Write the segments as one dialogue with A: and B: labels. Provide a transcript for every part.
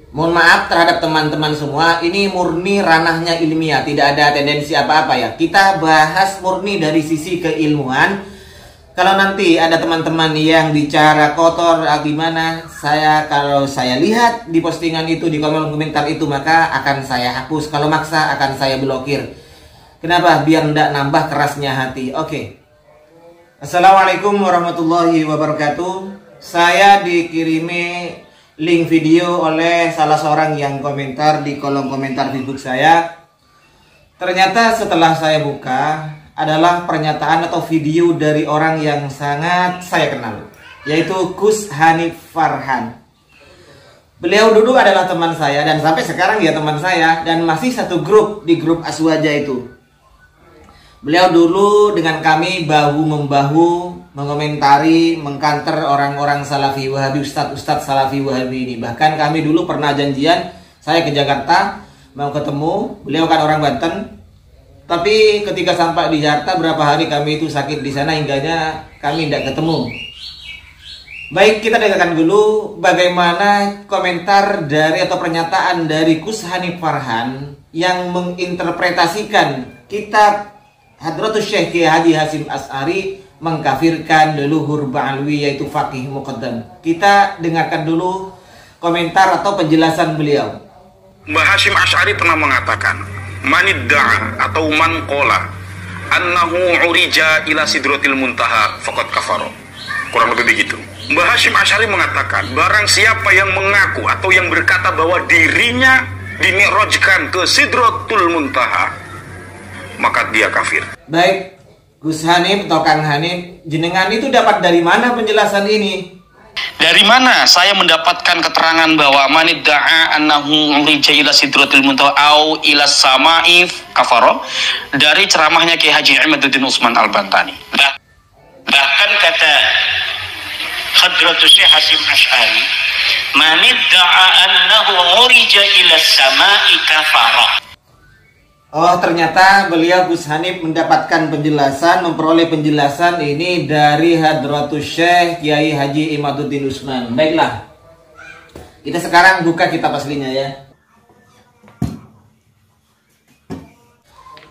A: Mohon maaf terhadap teman-teman semua, ini murni ranahnya ilmiah, tidak ada tendensi apa-apa ya. Kita bahas murni dari sisi keilmuan. Kalau nanti ada teman-teman yang bicara kotor gimana, kalau saya lihat di postingan itu, di kolom komentar itu, maka akan saya hapus. Kalau maksa akan saya blokir. Kenapa? Biar tidak nambah kerasnya hati. Oke. Assalamualaikum warahmatullahi wabarakatuh. Saya dikirimi link video oleh salah seorang yang komentar di kolom komentar Facebook saya. Ternyata setelah saya buka adalah pernyataan atau video dari orang yang sangat saya kenal, yaitu Gus Hanif Farhan. Beliau dulu adalah teman saya dan sampai sekarang ya teman saya, dan masih satu grup di grup Aswaja itu. Beliau dulu dengan kami bahu-membahu mengomentari, mengkanter orang-orang Salafi Wahabi, Ustadz Salafi Wahabi ini. Bahkan kami dulu pernah janjian, saya ke Jakarta mau ketemu, beliau kan orang Banten. Tapi ketika sampai di Jakarta berapa hari kami itu sakit di sana hingganya kami tidak ketemu. Baik, kita dengarkan dulu bagaimana komentar dari atau pernyataan dari Gus Hanif Farhan yang menginterpretasikan kitab Hadratus Syekh Kiai Haji Hasyim Asy'ari mengkafirkan leluhur Ba'alwi, yaitu Faqih Muqaddam. Kita dengarkan dulu komentar atau penjelasan beliau.
B: Mbah Hasyim Asy'ari pernah mengatakan, manidda'a atau man qala annahu urija ila sidratil muntaha faqad kafara. Kurang lebih begitu. Mbah Hasyim Asy'ari mengatakan, barang siapa yang mengaku atau yang berkata bahwa dirinya dimi'rajkan ke sidratul muntaha, maka dia kafir.
A: Baik, Gus Hanif atau Kang Hanif, jenengan itu dapat dari mana penjelasan ini?
C: Dari mana saya mendapatkan keterangan bahwa manidda'a annahu urija ila sidratil muntaha au ila sama'i kafara? Dari ceramahnya Kiai Haji Imaduddin Utsman Al-Bantani. Bahkan kata Hadratus Syekh Hasyim Asy'ari, manidda'a annahu urija ila sama'i kafara.
A: Oh, ternyata beliau Gus Hanif mendapatkan penjelasan, memperoleh penjelasan ini dari Hadratus Syekh Kiai Haji Imaduddin Utsman. Baiklah, kita sekarang buka kitab aslinya ya.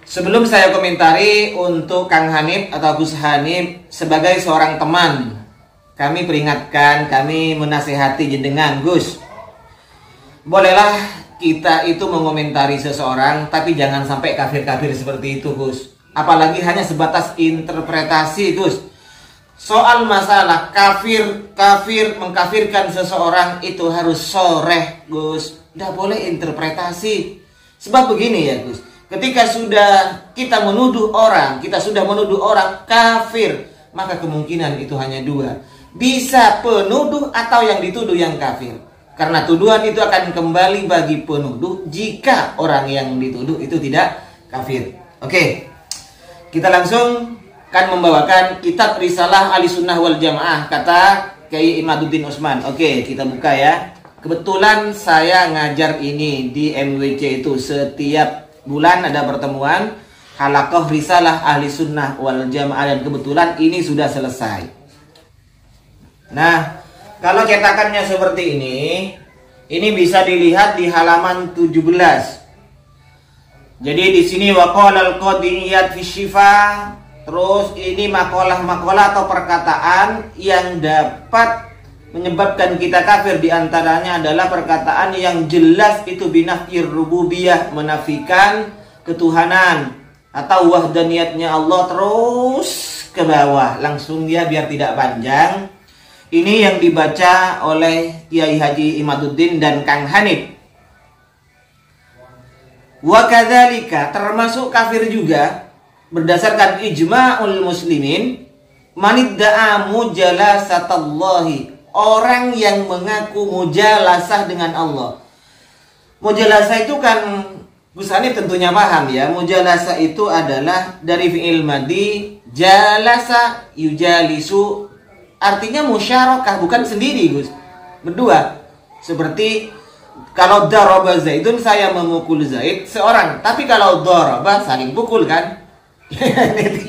A: Sebelum saya komentari, untuk Kang Hanif atau Gus Hanif sebagai seorang teman, kami peringatkan, kami menasihati jenengan, Gus. Bolehlah kita itu mengomentari seseorang, tapi jangan sampai kafir-kafir seperti itu, Gus. Apalagi hanya sebatas interpretasi, Gus. Soal masalah kafir mengkafirkan seseorang itu harus soreh, Gus. Tidak boleh interpretasi. Sebab begini ya, Gus. Ketika kita sudah menuduh orang kafir, maka kemungkinan itu hanya dua. Bisa penuduh atau yang dituduh yang kafir. Karena tuduhan itu akan kembali bagi penuduh jika orang yang dituduh itu tidak kafir. Oke, kita langsung akan membawakan kitab Risalah Ahlussunnah wal Jamaah kata Kiai Imaduddin Utsman. Oke, kita buka ya. Kebetulan saya ngajar ini di MWC itu setiap bulan ada pertemuan halaqah Risalah Ahlussunnah wal Jamaah, dan kebetulan ini sudah selesai. Nah, kalau cetakannya seperti ini bisa dilihat di halaman 17. Jadi di sini waqala al-qadiyat fi syifa, terus ini makalah-makalah atau perkataan yang dapat menyebabkan kita kafir. Di antaranya adalah perkataan yang jelas itu binafir rububiyah, menafikan ketuhanan atau wahdaniyatnya Allah, terus ke bawah. Langsung ya biar tidak panjang. Ini yang dibaca oleh Kiai Haji Imaduddin dan Kang Hanif. Wa kadzalika, termasuk kafir juga berdasarkan ijma'ul muslimin, manidda'a mujalasatallahi, orang yang mengaku mujalasah dengan Allah. Mujalasah itu kan Gus Hanif tentunya paham ya. Mujalasah itu adalah dari fi'il madhi jalasa yujalisu, artinya musyarakah, bukan sendiri, Gus. Berdua. Seperti kalau daraba Zaidun, saya memukul Zaid seorang. Tapi kalau daraba saling pukul kan?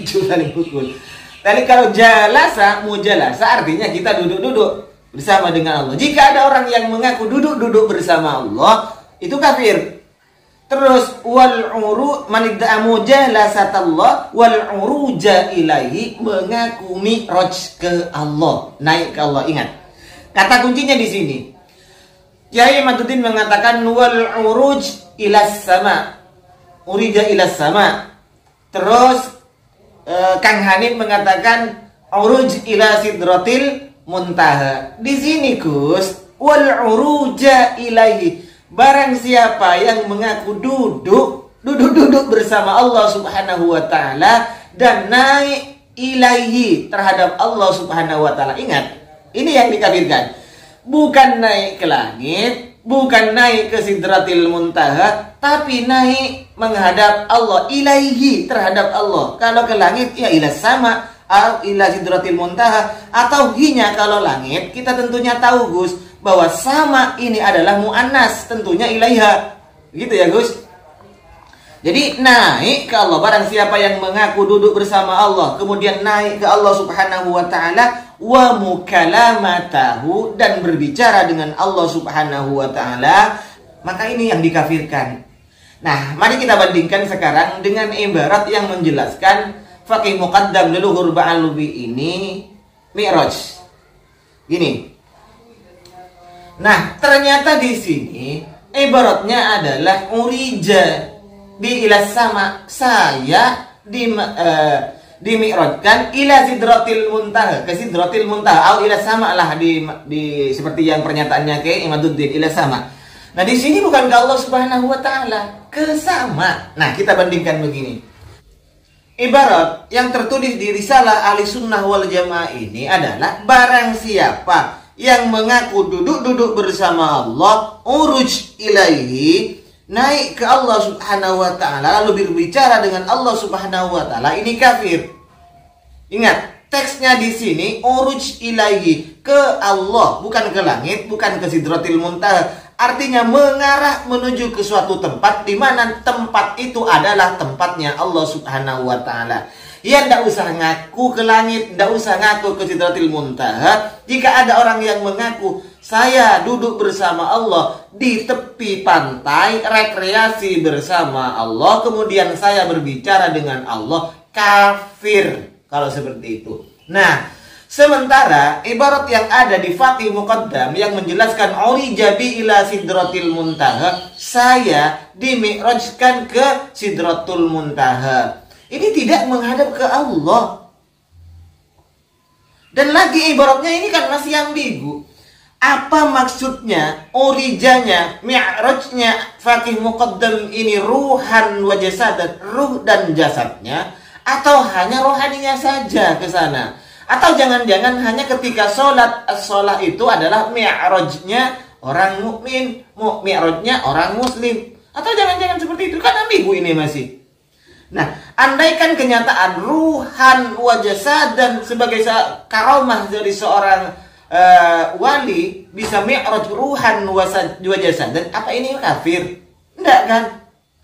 A: Itu saling pukul. Tapi kalau jalasa, mujalasa artinya kita duduk-duduk. bersama dengan Allah. Jika ada orang yang mengaku duduk-duduk bersama Allah, itu kafir. Terus wal uru manidda'a mujalasatallah wal uruja ilaihi, mengaku mi'raj ke Allah, naik ke Allah. Ingat, kata kuncinya di sini. Kiai Imaduddin mengatakan wal uruj ilas sama, urija ilas sama. Terus Kang Hanif mengatakan uruj ila sidratil muntaha. Di sini Gus, wal uruja ilaihi, barang siapa yang mengaku duduk bersama Allah Subhanahu wa taala dan naik ilaihi, terhadap Allah Subhanahu wa taala. Ingat, ini yang dikafirkan. Bukan naik ke langit, bukan naik ke sidratil muntaha, tapi naik menghadap Allah, ilaihi, terhadap Allah. Kalau ke langit ya ila sama, ila sidratil muntaha, atau hinya. Kalau langit kita tentunya tahu Gus bahwa sama ini adalah muannas, tentunya ilaiha. Gitu ya Gus. Jadi naik ke Allah, barang siapa yang mengaku duduk bersama Allah kemudian naik ke Allah Subhanahu wa taala, wa mukalamatahu, dan berbicara dengan Allah Subhanahu wa taala, maka ini yang dikafirkan. Nah, mari kita bandingkan sekarang dengan ibarat yang menjelaskan faqih muqaddam leluhur Ba'alubi ini mi'raj. Gini. Nah, ternyata di sini ibaratnya adalah urija bi ilas sama, saya dimi'rajkan ila sidratil muntaha, ke sidratil muntaha, atau ila sama lah di seperti yang pernyataannya ke Imaduddin, ila sama. Nah, di sini bukan ke Allah Subhanahu wa taala, ke sama. Nah, kita bandingkan begini. Ibarat yang tertulis di Risalah Ahli Sunnah wal Jamaah ini adalah barang siapa yang mengaku duduk bersama Allah, uruj ilaihi, naik ke Allah Subhanahu wa taala, lalu berbicara dengan Allah Subhanahu wa taala, ini kafir. Ingat, teksnya di sini uruj ilaihi, ke Allah, bukan ke langit, bukan ke sidratil muntaha. Artinya mengarah menuju ke suatu tempat di mana tempat itu adalah tempatnya Allah Subhanahu wa taala. Ya, tidak usah ngaku ke langit, tidak usah ngaku ke sidratil muntaha. Jika ada orang yang mengaku saya duduk bersama Allah di tepi pantai, rekreasi bersama Allah, kemudian saya berbicara dengan Allah, kafir kalau seperti itu. Nah, sementara ibarat yang ada di Faqih Muqaddam yang menjelaskan urija bi ila sidratil muntaha, saya dimi'rajkan ke sidratul muntaha, ini tidak menghadap ke Allah. Dan lagi ibaratnya ini kan masih ambigu. Apa maksudnya? Urijanya, mi'rajnya Faqih Muqaddam ini ruhan wa jasadan, ruh dan jasadnya, atau hanya rohaninya saja ke sana? Atau jangan-jangan hanya ketika sholat, as-sholat itu adalah mi'rajnya orang mukmin, mi'rajnya orang muslim? Atau jangan-jangan seperti itu? Kan ambigu ini masih. Nah, andaikan kenyataan ruhan wa jasadan sebagai karomah dari seorang wali bisa mi'raj ruhan wa jasadan, apa ini kafir? Enggak kan?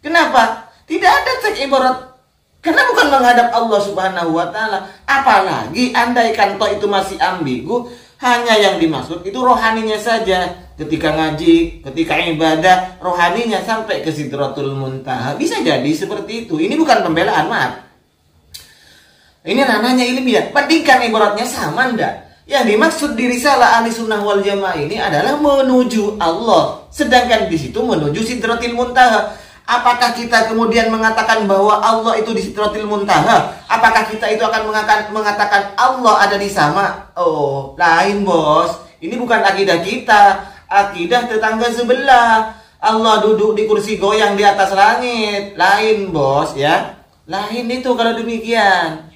A: Kenapa? Tidak ada teks ibarat, karena bukan menghadap Allah Subhanahu wa taala. Apalagi andaikan toh itu masih ambigu, hanya yang dimaksud itu rohaninya saja. Ketika ngaji, ketika ibadah, rohaninya sampai ke sidratul muntaha. Bisa jadi seperti itu. Ini bukan pembelaan, maaf. Ini ranahnya ilmiah. Bandingkan ibaratnya sama enggak? Yang dimaksud di Risalah Ahli Sunnah wal Jamaah ini adalah menuju Allah, sedangkan di situ menuju sidratil muntaha. Apakah kita kemudian mengatakan bahwa Allah itu di sidratil muntaha? Apakah kita itu akan mengatakan Allah ada di sama? Oh, lain bos. Ini bukan akidah kita. Akidah tetangga sebelah. Allah duduk di kursi goyang di atas langit. Lain bos ya. Lain itu kalau demikian.